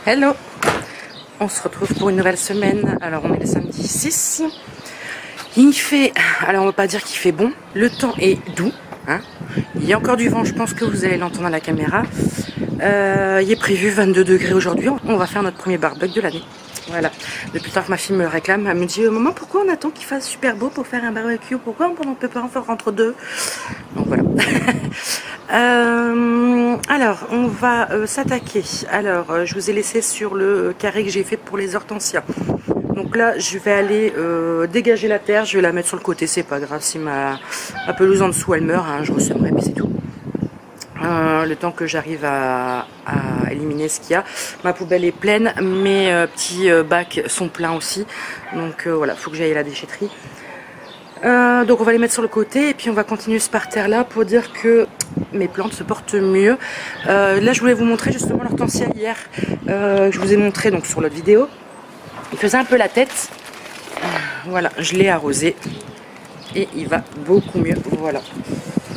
Hello, on se retrouve pour une nouvelle semaine. Alors on est le samedi 6. Il fait, alors on va pas dire qu'il fait bon, le temps est doux, hein. Il y a encore du vent, je pense que vous allez l'entendre à la caméra. Il est prévu 22 degrés aujourd'hui, on va faire notre premier barbecue de l'année. Voilà, depuis le temps que ma fille me réclame, elle me dit maman, pourquoi on attend qu'il fasse super beau pour faire un barbecue? Pourquoi on ne peut pas en faire entre deux? Donc voilà. Alors, on va s'attaquer. Alors, je vous ai laissé sur le carré que j'ai fait pour les hortensias. Donc là, je vais aller dégager la terre. Je vais la mettre sur le côté. C'est pas grave si ma pelouse en dessous elle meurt. Hein, je ressèmerai, puis c'est tout. Le temps que j'arrive à éliminer ce qu'il y a. Ma poubelle est pleine. Mes petits bacs sont pleins aussi. Donc voilà, faut que j'aille à la déchetterie. Donc on va les mettre sur le côté et puis on va continuer ce parterre là pour dire que mes plantes se portent mieux. Là je voulais vous montrer justement l'hortensia hier que je vous ai montré donc sur l'autre vidéo. Il faisait un peu la tête. Voilà, je l'ai arrosé et il va beaucoup mieux. Voilà.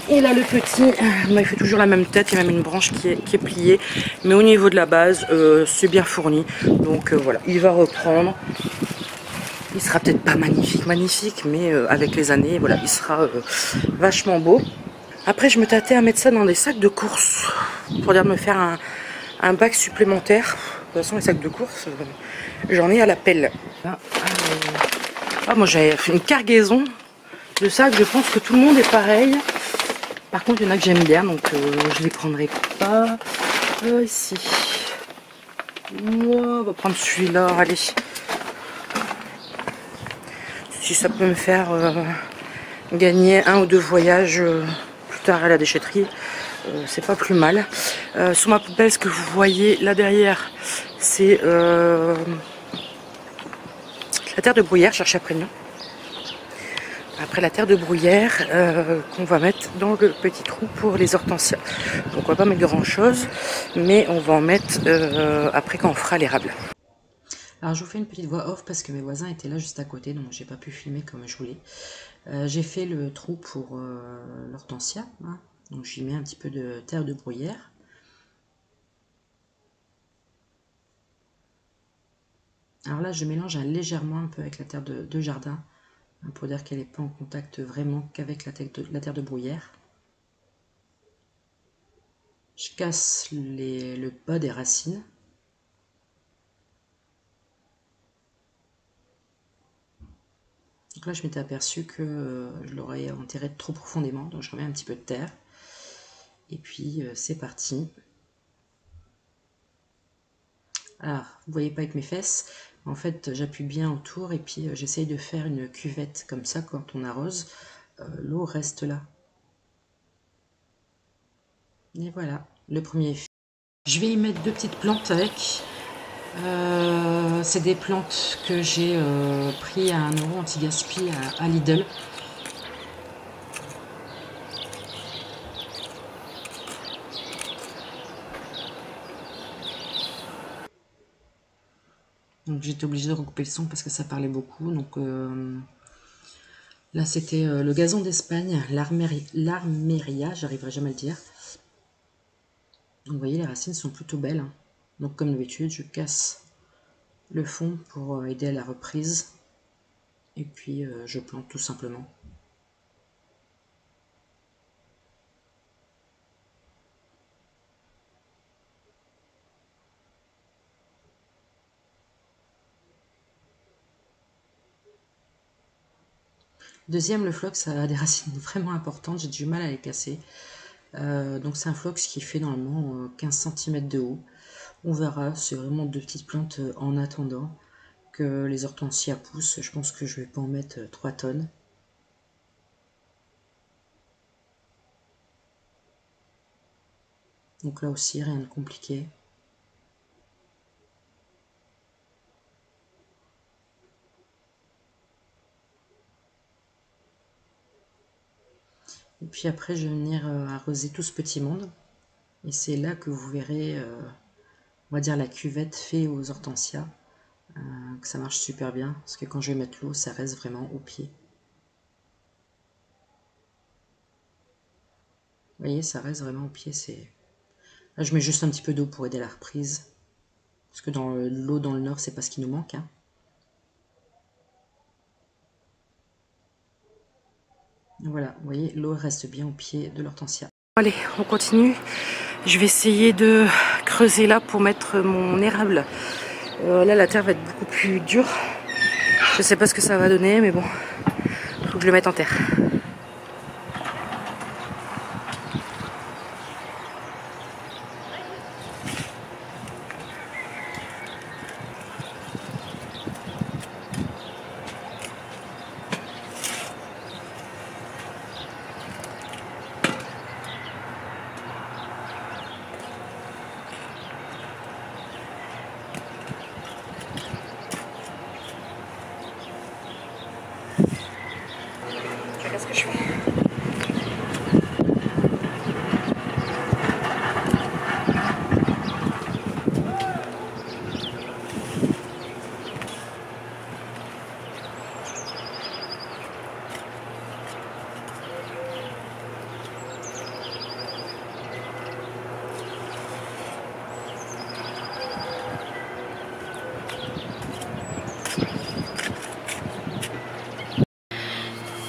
Et là le petit, il fait toujours la même tête, il y a même une branche qui est pliée. Mais au niveau de la base, c'est bien fourni. Donc voilà, il va reprendre. Il sera peut-être pas magnifique, mais avec les années, voilà, il sera vachement beau. Après, je me tâtais à mettre ça dans des sacs de course pour dire me faire un bac supplémentaire. De toute façon, les sacs de course, j'en ai à la pelle. Moi, j'avais fait une cargaison de sacs. Je pense que tout le monde est pareil. Par contre, il y en a que j'aime bien, donc je les prendrai pas. Ici. Moi, on va prendre celui-là. Allez. Si ça peut me faire gagner 1 ou 2 voyages plus tard à la déchetterie, c'est pas plus mal. Sur ma poubelle, ce que vous voyez là derrière, c'est la terre de bruyère, je cherche après le nom. Après la terre de bruyère qu'on va mettre dans le petit trou pour les hortensias. Donc on va pas mettre grand chose, mais on va en mettre après quand on fera l'érable. Alors je vous fais une petite voix off parce que mes voisins étaient là juste à côté, donc j'ai pas pu filmer comme je voulais. J'ai fait le trou pour l'hortensia, hein. Donc j'y mets un petit peu de terre de bruyère. Alors là je mélange légèrement un peu avec la terre de jardin, hein, pour dire qu'elle n'est pas en contact vraiment qu'avec la terre de bruyère. Je casse le bas des racines. Donc là je m'étais aperçu que je l'aurais enterré trop profondément, donc je remets un petit peu de terre. Et puis c'est parti. Alors, vous voyez pas avec mes fesses, en fait j'appuie bien autour et puis j'essaye de faire une cuvette comme ça quand on arrose, l'eau reste là. Et voilà, le premier. Je vais y mettre 2 petites plantes avec. C'est des plantes que j'ai pris à 1 € anti-gaspi à Lidl. Donc j'étais obligée de recouper le son parce que ça parlait beaucoup. Donc là c'était le gazon d'Espagne, l'Armeria, j'arriverai jamais à le dire. Donc vous voyez, les racines sont plutôt belles, hein. Donc comme d'habitude, je casse le fond pour aider à la reprise. Et puis je plante tout simplement. Deuxième, le phlox a des racines vraiment importantes, j'ai du mal à les casser. Donc c'est un phlox qui fait normalement 15 cm de haut. On verra, c'est vraiment 2 petites plantes en attendant que les hortensias poussent. Je pense que je vais pas en mettre 3 tonnes. Donc là aussi, rien de compliqué. Et puis après, je vais venir arroser tout ce petit monde. Et c'est là que vous verrez, on va dire, la cuvette faite aux hortensias. Que ça marche super bien. Parce que quand je vais mettre l'eau, ça reste vraiment au pied. Vous voyez, ça reste vraiment au pied. Là, je mets juste un petit peu d'eau pour aider la reprise. Parce que dans l'eau dans le nord, c'est pas ce qui nous manque. Hein. Voilà, vous voyez, l'eau reste bien au pied de l'hortensia. Allez, on continue. Je vais essayer de creuser là pour mettre mon érable. Là, la terre va être beaucoup plus dure. Je sais pas ce que ça va donner, mais bon, faut que je le mette en terre. Qu'est-ce que je fais?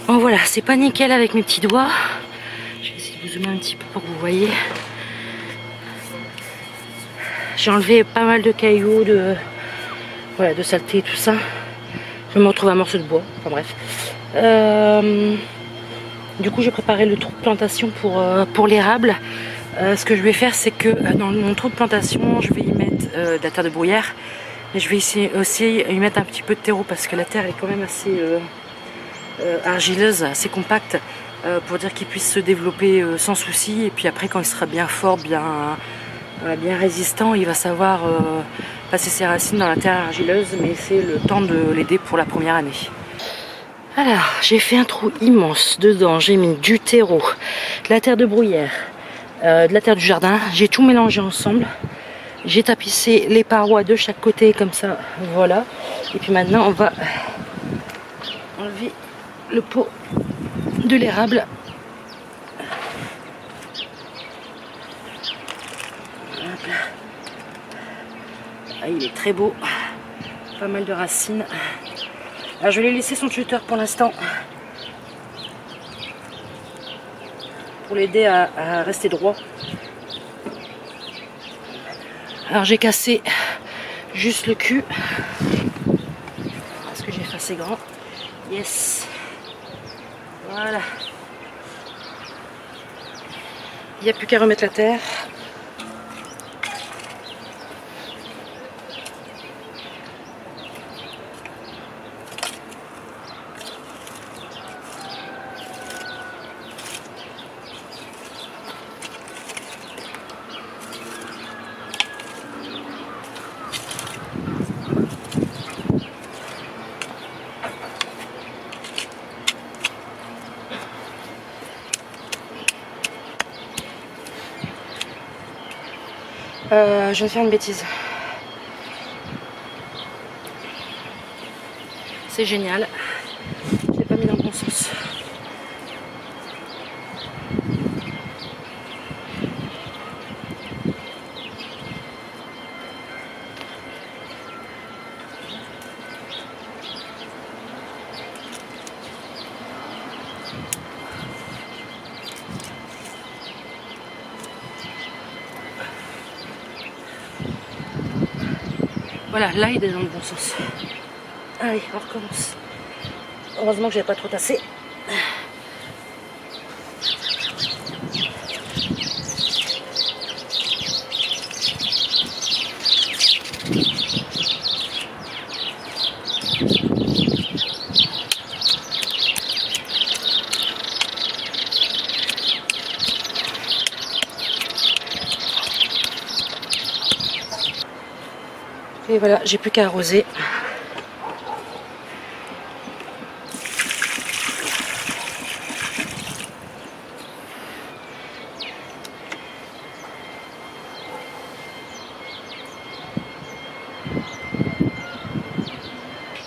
Bon voilà, c'est pas nickel avec mes petits doigts. Je vais essayer de vous zoomer un petit peu pour que vous voyez. J'ai enlevé pas mal de cailloux, voilà, de saleté, tout ça. Je me retrouve un morceau de bois, enfin bref. Du coup, j'ai préparé le trou de plantation pour l'érable. Ce que je vais faire, c'est que dans mon trou de plantation, je vais y mettre de la terre de bruyère. Mais je vais essayer aussi y mettre un petit peu de terreau parce que la terre est quand même assez argileuse, assez compacte, pour dire qu'il puisse se développer sans souci. Et puis après, quand il sera bien fort, bien résistant, il va savoir passer ses racines dans la terre argileuse, mais c'est le temps de l'aider pour la première année. Alors, j'ai fait un trou immense. Dedans, j'ai mis du terreau, de la terre de bruyère, de la terre du jardin. J'ai tout mélangé ensemble. J'ai tapissé les parois de chaque côté comme ça, voilà. Et puis maintenant, on va enlever le pot de l'érable. Ah, il est très beau, pas mal de racines. Alors je vais laisser son tuteur pour l'instant pour l'aider à rester droit. Alors j'ai cassé juste le cul parce que j'ai fait assez grand. Yes, voilà. Il n'y a plus qu'à remettre la terre. Je vais faire une bêtise. C'est génial. Je l'ai pas mis dans le bon sens. Voilà, là il est dans le bon sens. Allez, on recommence. Heureusement que j'avais pas trop tassé. Et voilà, j'ai plus qu'à arroser.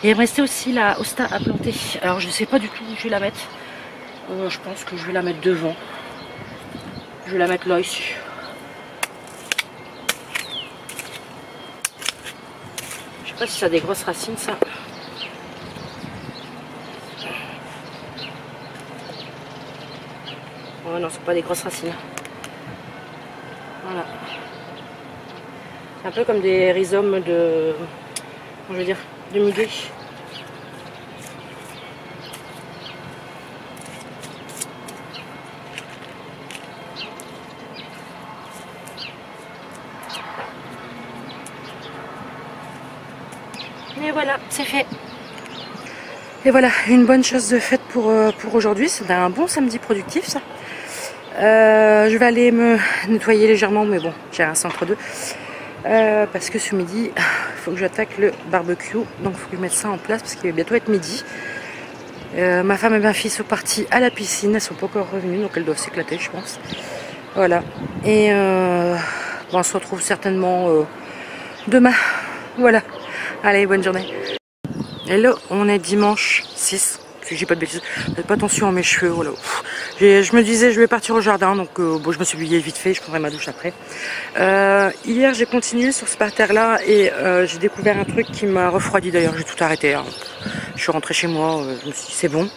Et il me restait aussi la hosta à planter. Alors je ne sais pas du tout où je vais la mettre. Je pense que je vais la mettre devant. Je vais la mettre là, ici. pas si ça a des grosses racines, ça. Oh non, c'est pas des grosses racines. Voilà. C'est un peu comme des rhizomes de... Comment je veux dire, de muguet. Et voilà, c'est fait. Et voilà, une bonne chose de faite pour aujourd'hui. C'est un bon samedi productif, ça. Je vais aller me nettoyer légèrement, mais bon, j'ai un centre 2. Parce que ce midi, il faut que j'attaque le barbecue. Donc, il faut que je mette ça en place parce qu'il va bientôt être midi. Ma femme et ma fille sont parties à la piscine. Elles ne sont pas encore revenues, donc elles doivent s'éclater, je pense. Voilà. Et bon, on se retrouve certainement demain. Voilà. Allez, bonne journée. Hello, on est dimanche 6. Si j'ai pas de bêtises. Faites pas attention à mes cheveux. Voilà. Je me disais, je vais partir au jardin. Donc, bon, je me suis habillée vite fait. Je prendrai ma douche après. Hier, j'ai continué sur ce parterre-là. Et j'ai découvert un truc qui m'a refroidi d'ailleurs. J'ai tout arrêté. Hein. Je suis rentrée chez moi. Je me suis dit, c'est bon.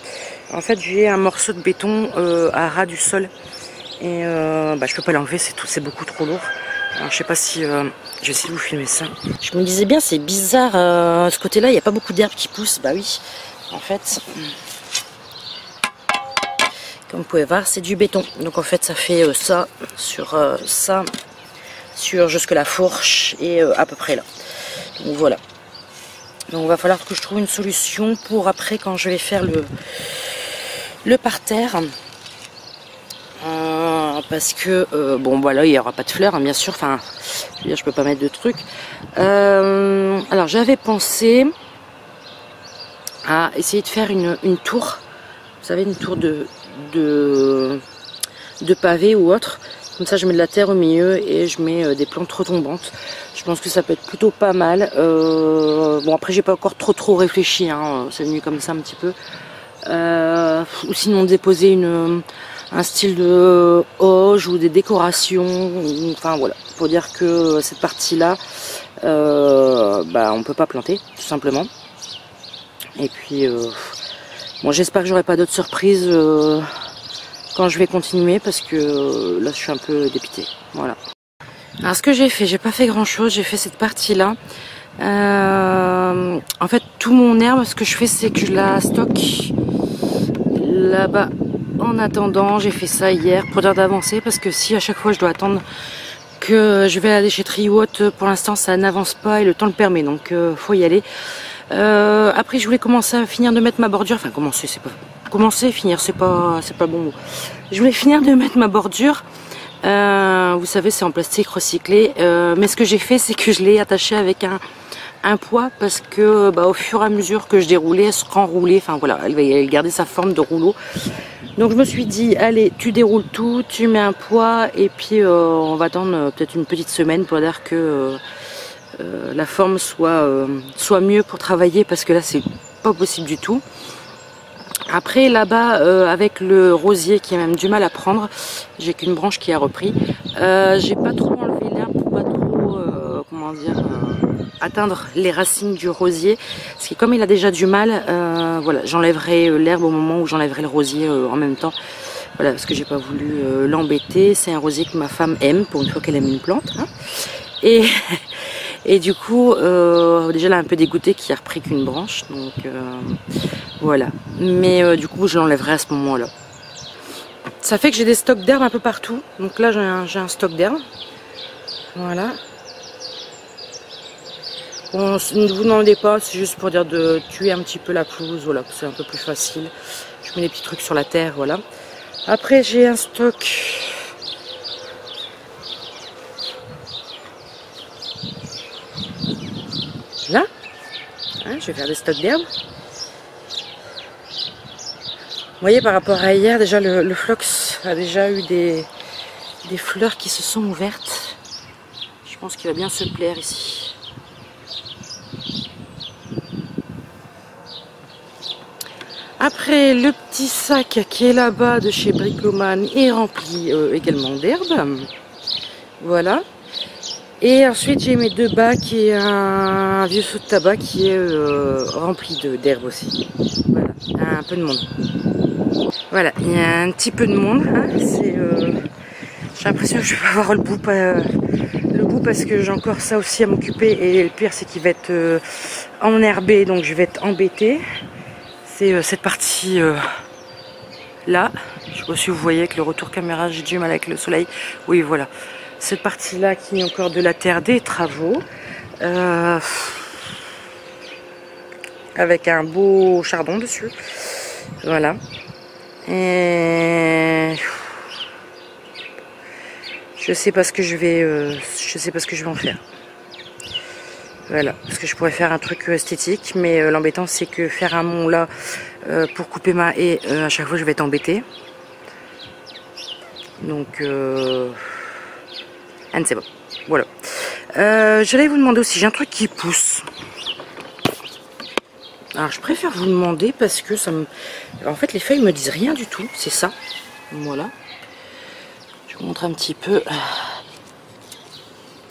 En fait, j'ai un morceau de béton à ras du sol. Et je peux pas l'enlever. C'est beaucoup trop lourd. Alors, je sais pas si... je vais essayer de vous filmer ça. Je me disais bien, c'est bizarre. Ce côté-là, il n'y a pas beaucoup d'herbes qui poussent. Bah oui, en fait, comme vous pouvez voir, c'est du béton. Donc en fait, ça fait ça sur jusque la fourche et à peu près là. Donc voilà. Donc il va falloir que je trouve une solution pour après quand je vais faire le parterre. Parce que bon voilà, il n'y aura pas de fleurs hein, bien sûr, enfin je veux dire, je peux pas mettre de trucs. Alors j'avais pensé à essayer de faire une tour, vous savez, une tour de pavé ou autre, comme ça je mets de la terre au milieu et je mets des plantes retombantes. Je pense que ça peut être plutôt pas mal. Bon après j'ai pas encore trop réfléchi, hein, c'est venu comme ça un petit peu. Ou sinon déposer un style de hoge ou des décorations, enfin voilà, pour dire que cette partie-là, on peut pas planter, tout simplement. Et puis, bon, j'espère que j'aurai pas d'autres surprises quand je vais continuer, parce que là, je suis un peu dépitée. Voilà. Alors, ce que j'ai fait, j'ai pas fait grand-chose, j'ai fait cette partie-là. En fait, tout mon herbe, ce que je fais, c'est que je la stocke là-bas. En attendant, j'ai fait ça hier pour dire d'avancer, parce que si à chaque fois je dois attendre que je vais à la déchetterie ou autre, pour l'instant ça n'avance pas et le temps le permet, donc faut y aller. Après je voulais commencer à finir de mettre ma bordure, enfin commencer, c'est pas commencer, finir, c'est pas bon mot. Je voulais finir de mettre ma bordure. Vous savez, c'est en plastique recyclé, mais ce que j'ai fait, c'est que je l'ai attaché avec un poids, parce que au fur et à mesure que je déroulais, elle se renroulait, enfin voilà, elle va garder sa forme de rouleau. Donc je me suis dit, allez, tu déroules tout, tu mets un poids et puis on va attendre peut-être une petite semaine pour dire que la forme soit mieux pour travailler, parce que là c'est pas possible du tout. Après là-bas, avec le rosier qui a même du mal à prendre, j'ai qu'une branche qui a repris. J'ai pas trop enlevé l'herbe pour pas trop, comment dire, atteindre les racines du rosier, parce que comme il a déjà du mal, voilà, j'enlèverai l'herbe au moment où j'enlèverai le rosier en même temps, voilà, parce que j'ai pas voulu l'embêter. C'est un rosier que ma femme aime, pour une fois qu'elle aime une plante, hein. Et du coup déjà elle a un peu dégoûté qu'il a repris qu'une branche, donc voilà, mais du coup je l'enlèverai à ce moment là. Ça fait que j'ai des stocks d'herbe un peu partout, donc là j'ai un stock d'herbe, voilà. Bon, ne vous demandez pas, c'est juste pour dire de tuer un petit peu la pelouse, voilà, c'est un peu plus facile. Je mets des petits trucs sur la terre, voilà. Après, j'ai un stock. Là, hein, je vais faire des stocks d'herbe. Vous voyez, par rapport à hier, déjà le phlox a déjà eu des fleurs qui se sont ouvertes. Je pense qu'il va bien se plaire ici. Après, le petit sac qui est là-bas de chez Bricoman est rempli également d'herbe. Voilà. Et ensuite j'ai mes 2 bacs et un vieux seau de tabac qui est rempli d'herbe aussi. Voilà, un peu de monde. Voilà, il y a un petit peu de monde. Hein, j'ai l'impression que je vais pas avoir le bout parce que j'ai encore ça aussi à m'occuper. Et le pire c'est qu'il va être enherbé, donc je vais être embêtée. C'est cette partie là. Je sais pas si vous voyez avec le retour caméra, j'ai du mal avec le soleil. Oui, voilà. Cette partie-là qui est encore de la terre des travaux. Avec un beau chardon dessus. Voilà. Et je sais pas ce que je vais en faire. Voilà, parce que je pourrais faire un truc esthétique, mais l'embêtant c'est que faire un mont là pour couper ma haie, à chaque fois je vais être embêtée. Donc Anne, c'est bon. Voilà. J'allais vous demander aussi, j'ai un truc qui pousse. Alors je préfère vous demander parce que ça me... En fait les feuilles me disent rien du tout, c'est ça. Voilà. Je vous montre un petit peu.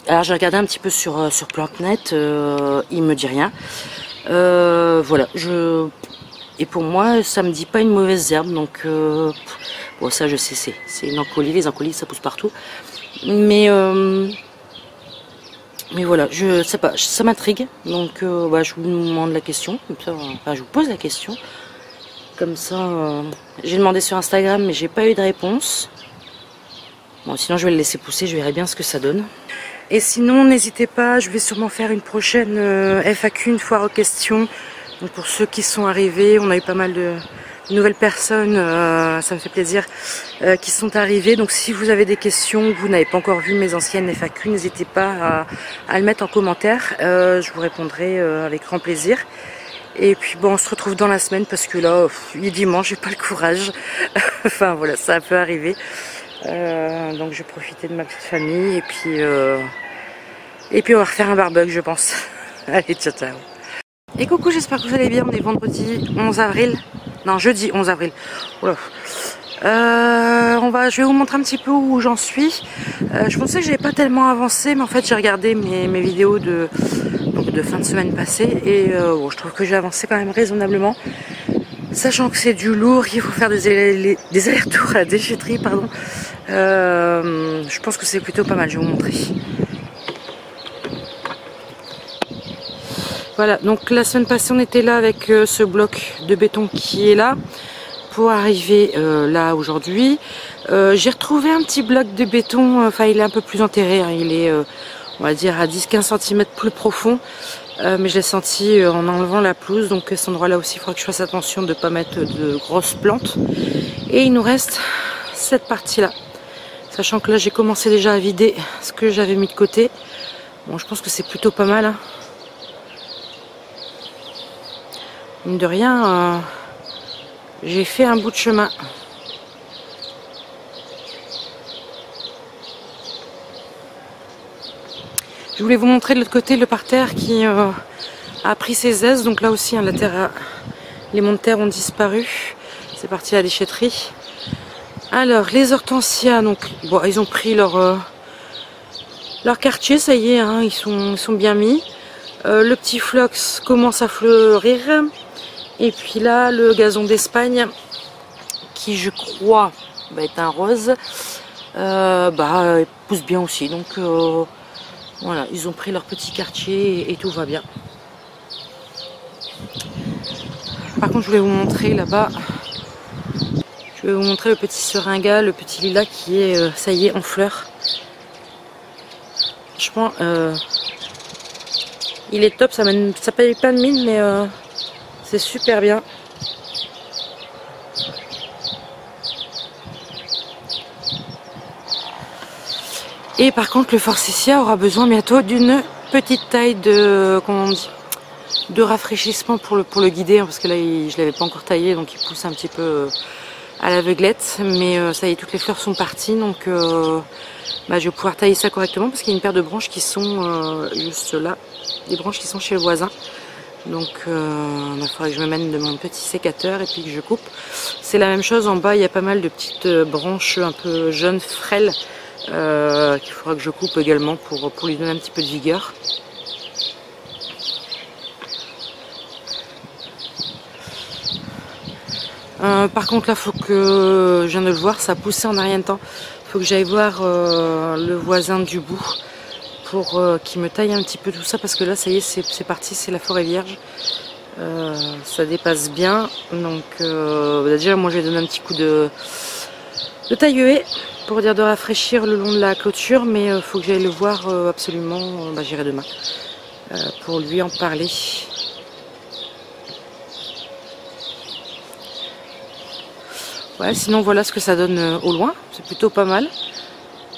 Alors j'ai regardé un petit peu sur PlanteNet, il me dit rien. Voilà, et pour moi ça me dit pas une mauvaise herbe, donc bon ça je sais, c'est une encolie, les encolis ça pousse partout. Mais voilà, je sais pas, ça m'intrigue, donc bah, je vous demande la question, comme ça, enfin je vous pose la question. Comme ça, j'ai demandé sur Instagram mais j'ai pas eu de réponse. Bon sinon je vais le laisser pousser, je verrai bien ce que ça donne. Et sinon n'hésitez pas, je vais sûrement faire une prochaine FAQ, une foire aux questions. Donc pour ceux qui sont arrivés, on a eu pas mal de nouvelles personnes, ça me fait plaisir, qui sont arrivées. Donc si vous avez des questions, que vous n'avez pas encore vu mes anciennes FAQ, n'hésitez pas à le mettre en commentaire. Je vous répondrai avec grand plaisir. Et puis bon, on se retrouve dans la semaine parce que là, il est dimanche, j'ai pas le courage. Enfin voilà, ça peut arriver. Donc je vais profiter de ma petite famille et puis on va refaire un barbecue je pense. Allez, ciao ciao. Et coucou, j'espère que vous allez bien. On est vendredi 11 avril. Non, jeudi 11 avril. Oula. Je vais vous montrer un petit peu où j'en suis. Je pensais que j'avais pas tellement avancé, mais en fait j'ai regardé mes vidéos de fin de semaine passée et bon, je trouve que j'ai avancé quand même raisonnablement. Sachant que c'est du lourd, il faut faire des allers-retours à la déchetterie, pardon. Je pense que c'est plutôt pas mal, je vais vous montrer. Voilà, donc la semaine passée on était là avec ce bloc de béton qui est là, pour arriver là aujourd'hui. J'ai retrouvé un petit bloc de béton, enfin il est un peu plus enterré, hein, il est on va dire à 10-15 cm plus profond. Mais je l'ai senti en enlevant la pelouse, donc à cet endroit là aussi il faudra que je fasse attention de ne pas mettre de grosses plantes. Et il nous reste cette partie là, sachant que là j'ai commencé déjà à vider ce que j'avais mis de côté. Bon, je pense que c'est plutôt pas mal, hein. Mine de rien, j'ai fait un bout de chemin. Je voulais vous montrer de l'autre côté le parterre qui a pris ses aises. Donc là aussi, hein, les monts de terre ont disparu. C'est parti à la déchetterie. Alors, les hortensias, donc, bon, ils ont pris leur quartier, ça y est, hein, ils sont bien mis. Le petit phlox commence à fleurir. Et puis là, le gazon d'Espagne, qui je crois va être un rose, il pousse bien aussi. Donc voilà, ils ont pris leur petit quartier et tout va bien. Par contre, je voulais vous montrer là-bas, je vais vous montrer le petit seringa, le petit lilas qui est, ça y est, en fleurs. Franchement, il est top, ça paye pas de mine, mais c'est super bien. Et par contre, le forsythia aura besoin bientôt d'une petite taille de, comment on dit, de rafraîchissement pour le guider, hein, parce que là, je l'avais pas encore taillé, donc il pousse un petit peu à l'aveuglette. Mais ça y est, toutes les fleurs sont parties, donc je vais pouvoir tailler ça correctement, parce qu'il y a une paire de branches qui sont juste là, des branches qui sont chez le voisin. Donc il faudrait que je me mène de mon petit sécateur et puis que je coupe. C'est la même chose en bas, il y a pas mal de petites branches un peu jaunes, frêles, qu'il faudra que je coupe également pour lui donner un petit peu de vigueur. Par contre là, faut que je viens de le voir, ça a poussé en a rien de temps. Faut que j'aille voir le voisin du bout pour qu'il me taille un petit peu tout ça, parce que là ça y est, c'est parti, c'est la forêt vierge. Ça dépasse bien, donc déjà moi je vais donner un petit coup de taille-haie pour dire de rafraîchir le long de la clôture, mais faut que j'aille le voir absolument. J'irai demain pour lui en parler. Ouais, sinon voilà ce que ça donne au loin, c'est plutôt pas mal.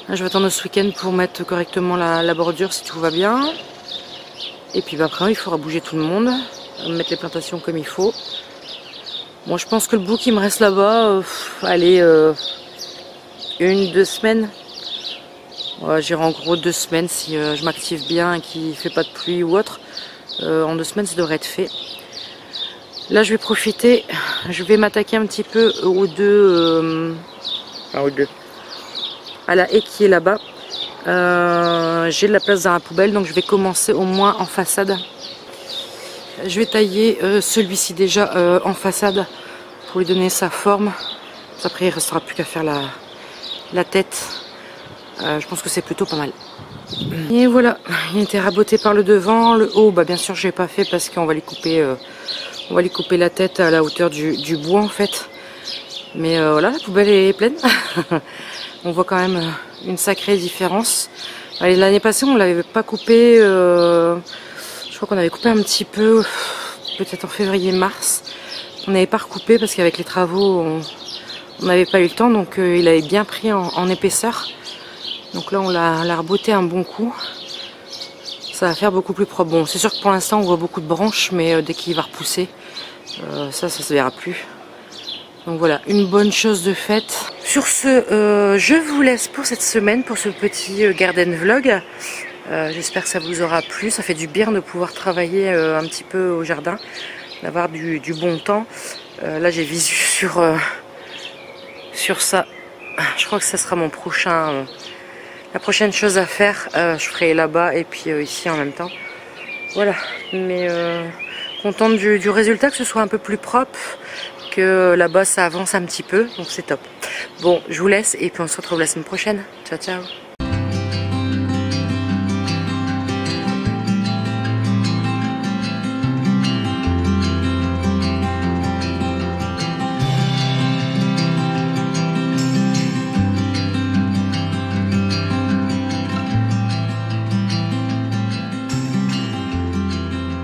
Là, je vais attendre ce week-end pour mettre correctement la bordure si tout va bien. Et puis après il faudra bouger tout le monde, mettre les plantations comme il faut. Bon, je pense que le bout qui me reste là-bas, allez, 1-2 semaines. Ouais, j'irai en gros 2 semaines si je m'active bien et qu'il ne fait pas de pluie ou autre. En 2 semaines ça devrait être fait. Là je vais profiter, je vais m'attaquer un petit peu aux deux, à la haie qui est là-bas. J'ai de la place dans la poubelle, donc je vais commencer au moins en façade. Je vais tailler celui-ci déjà en façade pour lui donner sa forme. Après il ne restera plus qu'à faire la tête. Je pense que c'est plutôt pas mal. Et voilà, il était raboté par le devant. Le haut, bien sûr je l'ai pas fait parce qu'on va lui couper la tête à la hauteur du bois en fait. Mais voilà, la poubelle est pleine. On voit quand même une sacrée différence. L'année passée on l'avait pas coupé, je crois qu'on avait coupé un petit peu, peut-être en février-mars. On n'avait pas recoupé parce qu'avec les travaux on n'avait pas eu le temps, donc il avait bien pris en épaisseur. Donc là on l'a rebotté un bon coup. Ça va faire beaucoup plus propre. Bon, c'est sûr que pour l'instant on voit beaucoup de branches, mais dès qu'il va repousser, ça se verra plus. Donc voilà, une bonne chose de faite. Sur ce, je vous laisse pour cette semaine, pour ce petit garden vlog. J'espère que ça vous aura plu. Ça fait du bien de pouvoir travailler un petit peu au jardin, d'avoir du bon temps. Là j'ai visu sur ça. Je crois que ça sera mon prochain... la prochaine chose à faire. Je ferai là-bas et puis ici en même temps. Voilà, mais contente du résultat, que ce soit un peu plus propre, que là-bas ça avance un petit peu, donc c'est top. Bon, je vous laisse et puis on se retrouve la semaine prochaine. Ciao ciao.